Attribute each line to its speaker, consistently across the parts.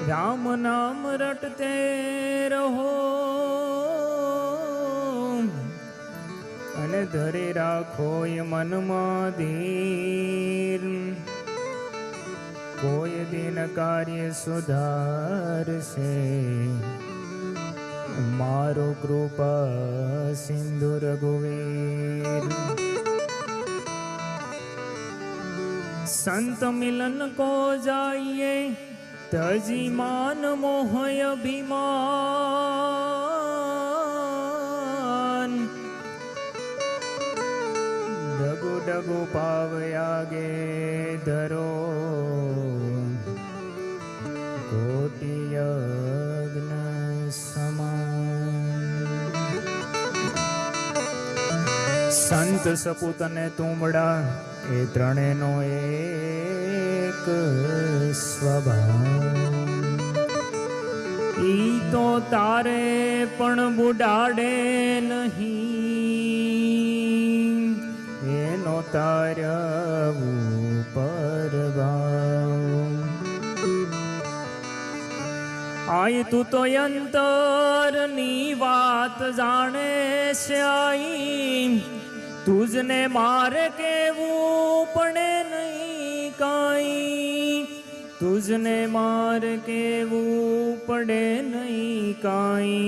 Speaker 1: राम नाम रटते रहो अने धरे राखो ये मन में धीर कोई दिन कार्य सुधार से मारो कृपा सिंधु रघुवीर। संत मिलन को जाइए तजी मान मोह अभिमान डगु डगु पाव आगे धरो कोटि यज्ञ समान। संत सपूत ने तुमड़ा ए त्रणेय नो एक स्वभाव ई तो तारे पण बुडाड़े नहीं एनो तारवू परभाव। आई तू तो अंतर नी बात जाने से आई तुझने मार के वो पड़े नहीं काई तुझने मार के वो पड़े नहीं काई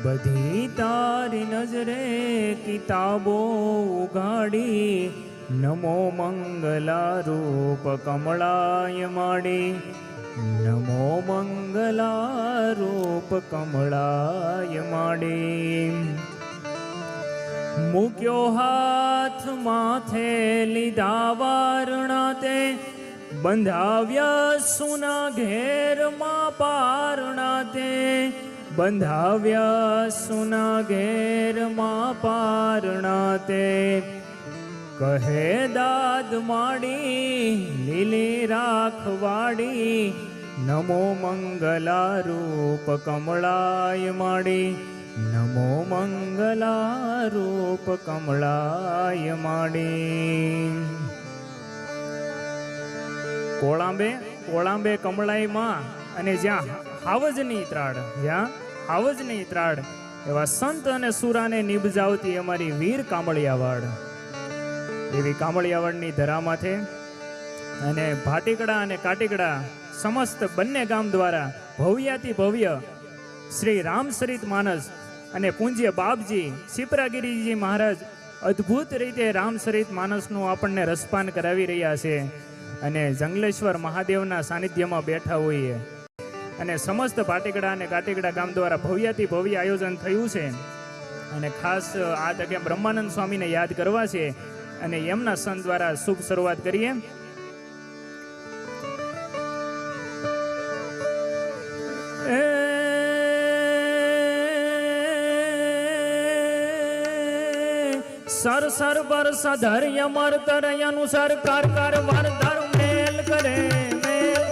Speaker 1: बधी तारी नजरे किताबो उगाड़ी नमो मंगला रूप कमलाय माड़ी नमो मंगला रूप कमलाय माड़ी। मुक्यो हाथ माथे लीधा वारणा ते बंधाव्या सुना घेर मां पारणा ते बंधाव्या सुना घेर मां पारणा ते कहे दाद माड़ी लीली राखवाड़ी नमो मंगला रूप कमलाय माड़ी नमो मंगला रूप कमलाय माड़ी। कोळांबे कोळांबे कमलाय मां अने ज्यां हावजनी ત્રાડ જ્યાં હાવજની ત્રાડ એવા સંત અને સુરાને નિબજાવતી અમારી વીર કામળિયાવાડ એવી કામળિયાવાડની ધરામાથે અને ભાટીકડા અને કાટીકડા સમસ્ત બંને ગામ દ્વારા ભવ્યાતિ ભવ્ય શ્રી રામચરિત માનસ અને પૂજ્ય બાપજી શિપ્રાગીરીજી મહારાજ અદ્ભુત રીતે રામચરિત માનસનું આપણને રસપાન કરાવી રહ્યા છે અને જંગલેશ્વર મહાદેવના સાનિધ્યમાં બેઠા હોઈએ અને સમસ્ત ભાટીકડા અને કાટીકડા ગામ દ્વારા ભવ્યાતિ ભવ્ય આયોજન થયું છે અને ખાસ આ તકે બ્રહ્માનંદ સ્વામીને યાદ કરવા છે અને એમના સંત દ્વારા શુભ શરૂઆત કરીએ। सर सर बर सधर्य मर तर अनुसार कार कार वर धर मेल करे मेल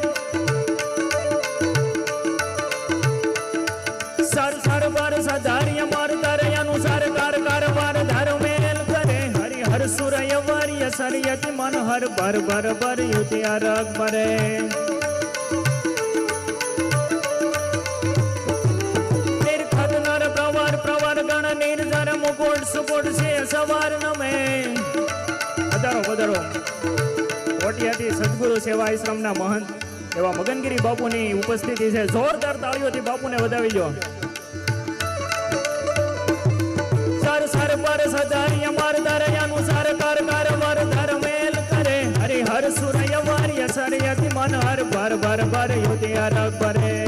Speaker 1: सर सर बर सधर्य मर तर अनुसार कार कार वर धर मेल करे हरि हर सुरय वर्य सरयति मन हर बर बर बर युति अरग बरे निर्खत नर प्रवर प्रवर गण निर्जर मुकुट सुकुट से सवार नमे વધારો વધારો કોટિયાથી સદગુરુ સેવા આશ્રમના મહંત એવા મગનગીરી બાપુની ઉપસ્થિતિ છે જોરદાર તાળીઓથી બાપુને વધાવી લો। સર સર પર સદાર્ય માર દરયાનું સર કર કર વર ધર મેલ કરે હરિ હર સુરય વાર્ય સરયતિ મન હર ભર ભર ભર યુતિ અરગ ભરે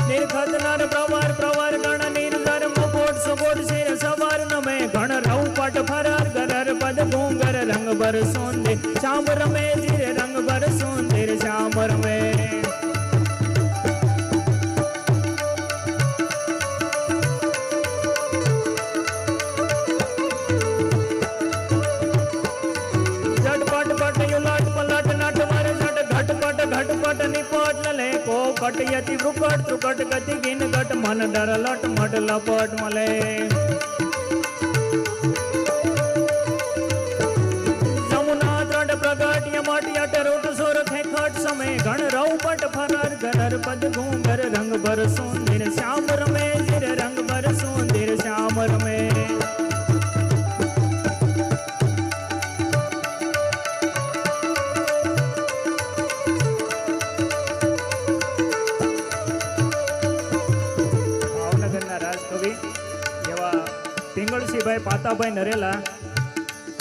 Speaker 1: निर्खत नर प्रवर प्रवर गण निर्धर मुकुट सुकुट सिर सवार नमे गण रऊ पट फरर गरर पद घूंगर रंग बर सोंदे चांबर में जिर रंग बर सोंदे चांबर में झटपट पट युलट पलट नट मर झट घटपट घटपट निपट ले को कटयति वृकट त्रुकट गति गिन गट मन डर लट मट लपट मले जमुना द्रढ़ प्रगट શાંતાભાઈ નરેલા,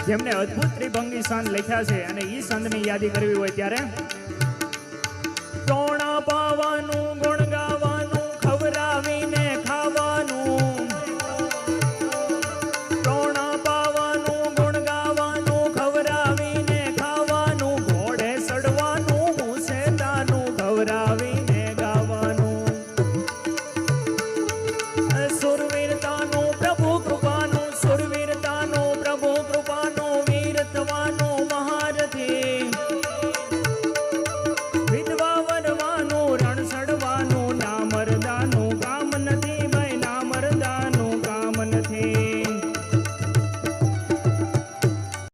Speaker 1: જેમને અદ્ભુત ત્રિભંગી છંદ લખ્યા છે, અને ઈ છંદની યાદી કરવી હોય ત્યારે